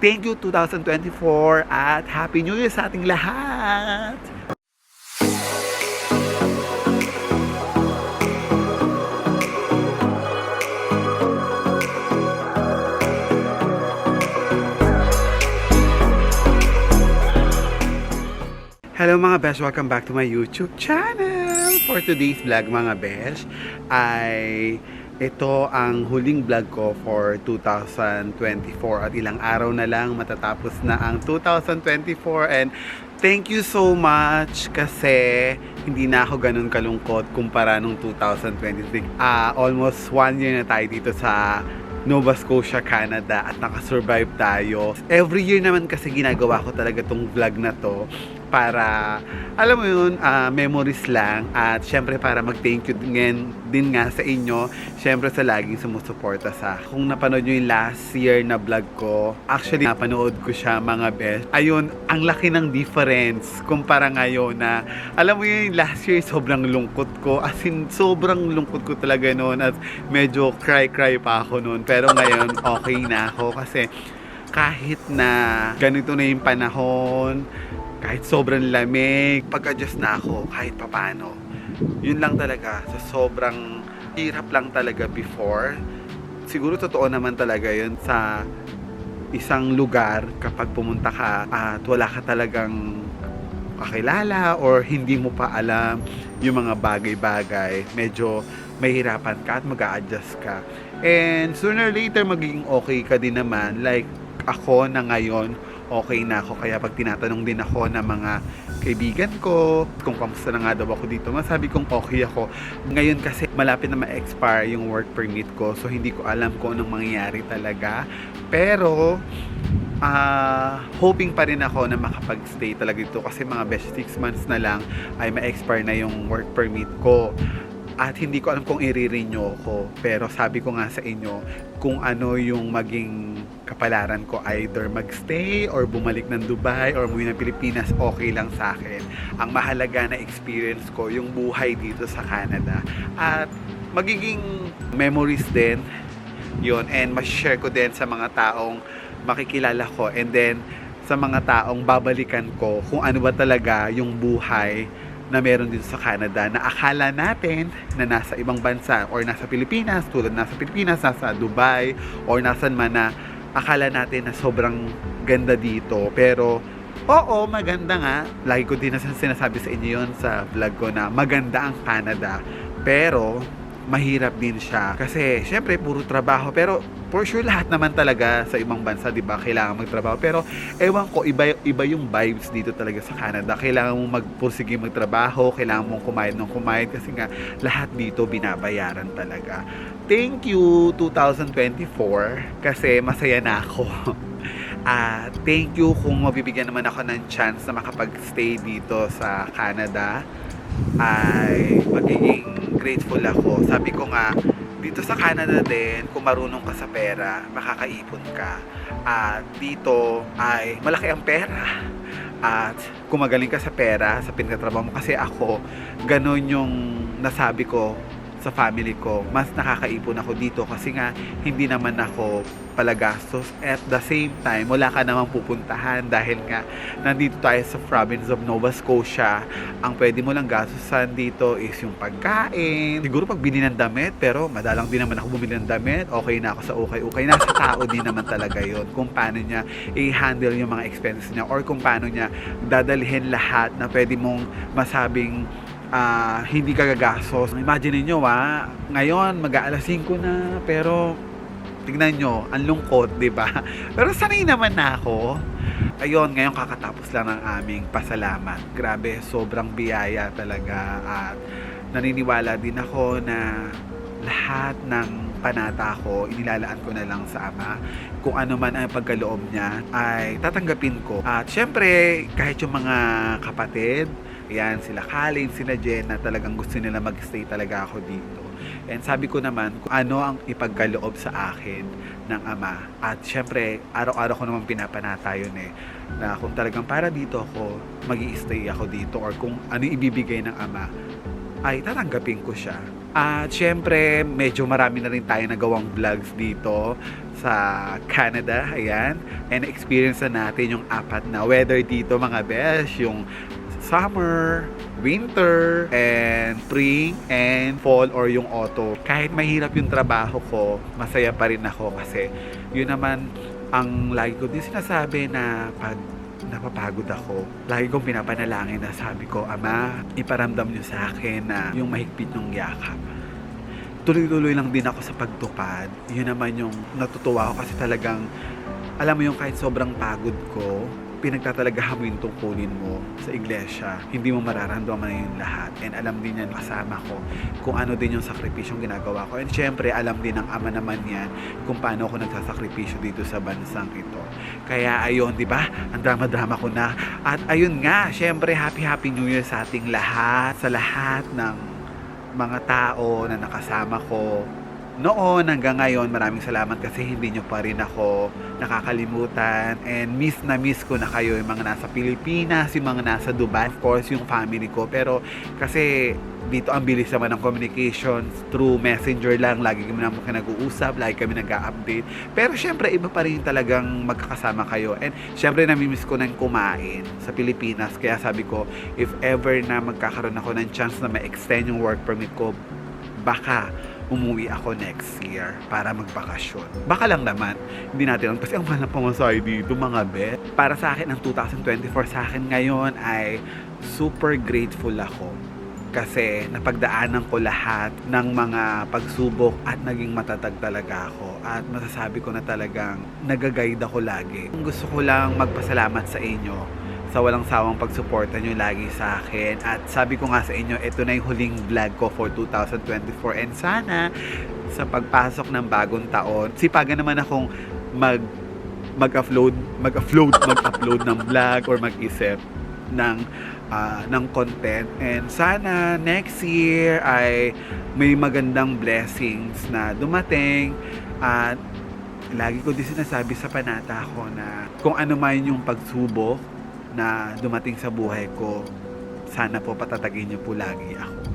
Thank you 2024 at Happy New Year sa ating lahat! Hello mga besh! Welcome back to my YouTube channel! For today's vlog mga besh ay ito ang huling vlog ko for 2024 at ilang araw na lang matatapos na ang 2024 and thank you so much kasi hindi na ako ganun kalungkot kumpara nung 2023. Almost 1 year na tayo dito sa Nova Scotia, Canada at nakasurvive tayo. Every year naman kasi ginagawa ko talaga tong vlog na to para, alam mo yun, memories lang at syempre para mag-thank you din nga sa inyo, syempre sa laging sumusuporta sa. Kung napanood nyo yung last year na vlog ko, actually napanood ko siya mga best. Ayun, ang laki ng difference kumpara ngayon na, alam mo yun, last year sobrang lungkot ko, as in sobrang lungkot ko talaga noon at medyo cry pa ako noon. Pero ngayon, okay na ako kasi kahit na ganito na yung panahon, kahit sobrang lamig, pag-adjust na ako kahit papano. Yun lang talaga. So, sobrang hirap lang talaga before. Siguro totoo naman talaga yun sa isang lugar kapag pumunta ka at wala ka talagang kakilala or hindi mo pa alam yung mga bagay-bagay. Medyo mahirapan ka at mag-a-adjust ka. And sooner or later, magiging okay ka din naman. Like ako na ngayon, okay na ako. Kaya pag tinatanong din ako ng mga kaibigan ko kung kamusta na nga daw ako dito, masabi kong okay ako. Ngayon kasi malapit na ma-expire yung work permit ko. So hindi ko alam kung anong mangyayari talaga. Pero hoping pa rin ako na makapag-stay talaga dito kasi mga best 6 months na lang ay ma-expire na yung work permit ko. At hindi ko alam kung i-renew ko. Pero sabi ko nga sa inyo, kung ano yung maging kapalaran ko, either magstay or bumalik ng Dubai or umuwi ng Pilipinas, okay lang sa akin. Ang mahalaga na experience ko, yung buhay dito sa Canada. At magiging memories din yun. And ma-share ko din sa mga taong makikilala ko. And then sa mga taong babalikan ko kung ano ba talaga yung buhay na meron dito sa Canada na akala natin na nasa ibang bansa or nasa Pilipinas, tulad nasa Pilipinas, nasa Dubai or nasan man na akala natin na sobrang ganda dito. Pero oo, maganda nga. Lagi ko din sinasabi sa inyo yun sa vlog ko na maganda ang Canada. Pero mahirap din siya kasi syempre puro trabaho, pero for sure lahat naman talaga sa ibang bansa, di ba, kailangan magtrabaho. Pero ewan ko, iba yung vibes dito talaga sa Canada. Kailangan mong magpursige magtrabaho, kailangan mong kumayad kasi nga lahat dito binabayaran talaga. Thank you 2024 kasi masaya na ako. Thank you kung mabibigyan naman ako ng chance na makapag-stay dito sa Canada, ay magiging grateful ako. Sabi ko nga, dito sa Canada din, kung marunong ka sa pera, makakaipon ka. At dito ay malaki ang pera. At kung magaling ka sa pera, sa pinagtatrabaho mo, kasi ako, ganun yung nasabi ko sa family ko, mas nakakaipon ako dito kasi nga hindi naman ako palagastos. At the same time, wala ka namang pupuntahan dahil nga nandito tayo sa province of Nova Scotia. Ang pwede mo lang gastusan dito is yung pagkain. Siguro pag bili ng damit, pero madalang din naman ako bumili ng damit. Okay na ako sa ukay-ukay. Nasa tao din naman talaga yon kung paano niya i-handle yung mga expenses niya or kung paano niya dadalhin lahat na pwede mong masabing hindi ka gagastos. Imagine niyo ngayon mag-aalas 5 na, pero tignan nyo, ang lungkot, di ba? Pero sanay naman na ako. Ayun, ngayon kakatapos lang ng aming pasalamat. Grabe, sobrang biyaya talaga. At naniniwala din ako na lahat ng panata ko, inilalaan ko na lang sa Ama. Kung ano man ang pagkaloob niya, ay tatanggapin ko. At syempre, kahit yung mga kapatid, yan, sila Kalin, sila Jen, na talagang gusto nila mag-stay talaga ako dito. And sabi ko naman kung ano ang ipagkaloob sa akin ng Ama. At syempre, araw-araw ko naman pinapanata yun na kung talagang para dito ako, mag-i-stay ako dito, or kung ano ibibigay ng Ama, ay tatanggapin ko siya. At syempre, medyo marami na rin tayo nagawang vlogs dito sa Canada, ayan, and experience na natin yung apat na weather dito mga besh, yung summer, winter, and spring, and fall or yung autumn. Kahit mahirap yung trabaho ko, masaya pa rin ako kasi yun naman ang lagi ko din sinasabi na pag napapagod ako, lagi kong pinapanalangin na sabi ko, Ama, iparamdam niyo sa akin na yung mahigpit yung yakap. Tuloy-tuloy lang din ako sa pagtupad. Yun naman yung natutuwa ako kasi talagang, alam mo yung kahit sobrang pagod ko, pinagtatalagahan mo yung tungkulin mo sa iglesia. Hindi mo mararamdaman na yung lahat. And alam din yan kasama ko kung ano din yung sakripisyong ginagawa ko. And syempre, alam din ng Ama naman yan kung paano ako nagsasakripisyo dito sa bansang ito. Kaya ayun, di ba? Ang drama-drama ko na. At ayun nga, syempre, happy New Year sa ating lahat. Sa lahat ng mga tao na nakasama ko noon hanggang ngayon. Maraming salamat kasi hindi nyo pa rin ako nakakalimutan, and miss na miss ko na kayo, yung mga nasa Pilipinas, yung mga nasa Dubai, of course yung family ko, pero kasi dito ang bilis naman ng communications through messenger lang, lagi kami naman nag-uusap, lagi kami nag-update, pero syempre iba pa rin talagang magkakasama kayo. And syempre namimiss ko nang kumain sa Pilipinas, kaya sabi ko if ever na magkakaroon ako ng chance na ma-extend yung work permit ko, baka umuwi ako next year para magbakasyon. Baka lang naman, hindi natin lang kasi ang mahal na pamasahe dito mga bet. Para sa akin, ang 2024 sa akin ngayon ay super grateful ako kasi napagdaanan ko lahat ng mga pagsubok at naging matatag talaga ako, at masasabi ko na talagang nag-guide ako lagi. Gusto ko lang magpasalamat sa inyo sa walang sawang pagsuporta nyo lagi sa akin. At sabi ko nga sa inyo, ito na yung huling vlog ko for 2024. And sana, sa pagpasok ng bagong taon, sipagan naman akong mag-upload ng vlog or mag-isip ng content. And sana next year ay may magandang blessings na dumating. At lagi ko din sinasabi sa panata ko na kung ano man yung pagsubok na dumating sa buhay ko, sana po patatagin niyo po lagi ako.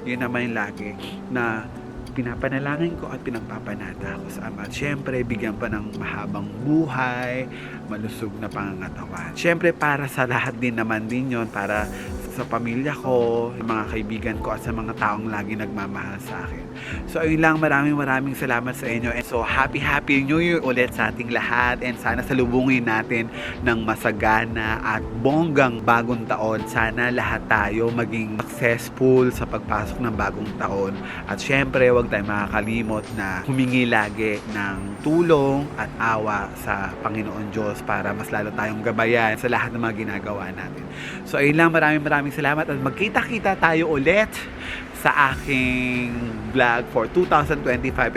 Yun naman yung lagi na pinapanalangin ko at pinagpapanata ako sa Ama. Siyempre, bigyan pa ng mahabang buhay, malusog na pangangatawan. Siyempre, para sa lahat din naman din yun, para sa pamilya ko, mga kaibigan ko, at sa mga taong lagi nagmamahal sa akin. So, ayun lang, maraming salamat sa inyo. And so, happy New Year ulit sa ating lahat, and sana salubungin natin ng masagana at bonggang bagong taon. Sana lahat tayo maging successful sa pagpasok ng bagong taon. At syempre, huwag tayong makakalimot na humingi lagi ng tulong at awa sa Panginoon Diyos para mas lalo tayong gabayan sa lahat ng mga ginagawa natin. So, ayun lang, maraming salamat, at magkita-kita tayo ulit sa aking vlog for 2025.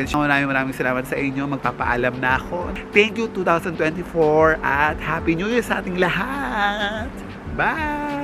And maraming salamat sa inyo. Magpapaalam na ako. Thank you 2024 at Happy New Year sa ating lahat. Bye!